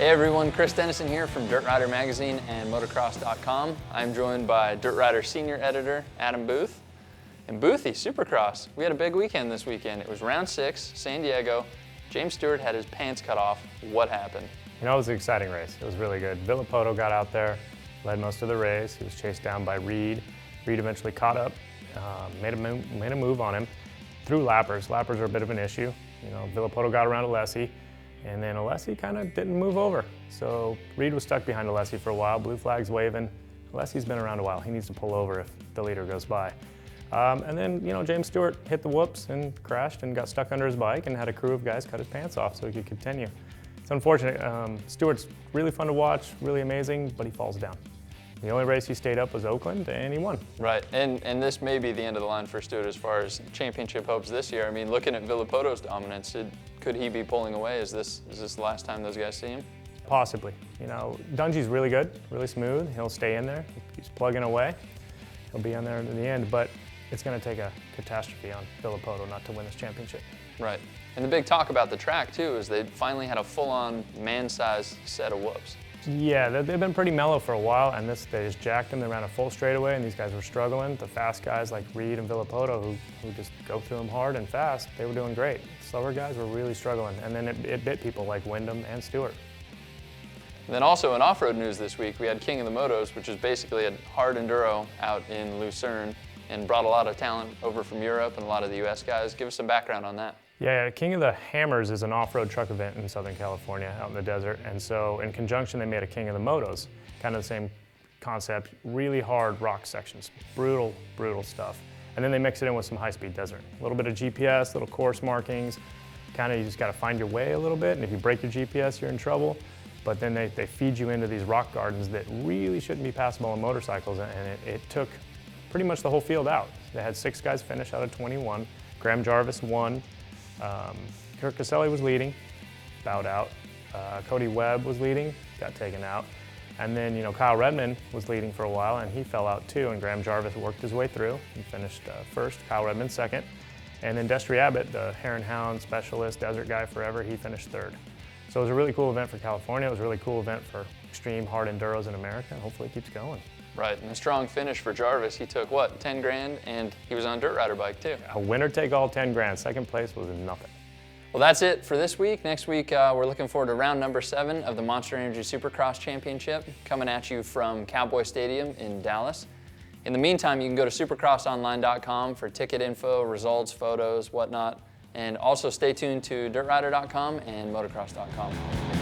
Hey everyone, Chris Dennison here from Dirt Rider Magazine and Motocross.com. I'm joined by Dirt Rider Senior Editor Adam Booth. And Boothy, Supercross, we had a big weekend this weekend. It was round 6, San Diego. James Stewart had his pants cut off. What happened? You know, it was an exciting race. It was really good. Villapoto got out there, led most of the race. He was chased down by Reed. Reed eventually caught up, made a move on him. Through lappers. Lappers are a bit of an issue. You know, Villapoto got around Alessi, and then Alessi kind of didn't move over. So Reed was stuck behind Alessi for a while. Blue flag's waving. Alessi's been around a while. He needs to pull over if the leader goes by. And then, you know, James Stewart hit the whoops and crashed and got stuck under his bike and had a crew of guys cut his pants off so he could continue. It's unfortunate. Stewart's really fun to watch, really amazing, but he falls down. The only race he stayed up was Oakland, and he won. Right, and this may be the end of the line for Stewart as far as championship hopes this year. I mean, looking at Villapoto's dominance, could he be pulling away? Is this the last time those guys see him? Possibly. You know, Dungey's really good, really smooth. He'll stay in there. He's plugging away. He'll be in there in the end, but it's going to take a catastrophe on Villapoto not to win this championship. Right. And the big talk about the track, too, is they finally had a full-on man-sized set of whoops. Yeah, they've been pretty mellow for a while, and they just jacked them. They ran a full straightaway, and these guys were struggling. The fast guys like Reed and Villapoto, who just go through them hard and fast, they were doing great. Slower guys were really struggling, and then it bit people like Wyndham and Stewart. And then also in off-road news this week, we had King of the Motos, which is basically a hard enduro out in Lucerne, and brought a lot of talent over from Europe and a lot of the US guys. Give us some background on that. Yeah, King of the Hammers is an off-road truck event in Southern California, out in the desert, and so in conjunction they made a King of the Motos, kind of the same concept, really hard rock sections, brutal, brutal stuff. And then they mix it in with some high-speed desert. A little bit of GPS, little course markings, kind of you just got to find your way a little bit, and if you break your GPS, you're in trouble. But then they feed you into these rock gardens that really shouldn't be passable on motorcycles, and it took pretty much the whole field out. They had 6 guys finish out of 21. Graham Jarvis won. Kirk Caselli was leading, bowed out. Cody Webb was leading, got taken out. And then, you know, Kyle Redmond was leading for a while, and he fell out too, and Graham Jarvis worked his way through and finished first, Kyle Redmond second. And then Destry Abbott, the Hare and Hound specialist, desert guy forever, he finished third. So it was a really cool event for California. It was a really cool event for extreme hard enduros in America, and hopefully it keeps going. Right, and a strong finish for Jarvis. He took, what, 10 grand, and he was on a dirt rider bike, too. A winner take all 10 grand. Second place was nothing. Well, that's it for this week. Next week, we're looking forward to round number 7 of the Monster Energy Supercross Championship, coming at you from Cowboy Stadium in Dallas. In the meantime, you can go to supercrossonline.com for ticket info, results, photos, whatnot, and also stay tuned to dirtrider.com and motocross.com.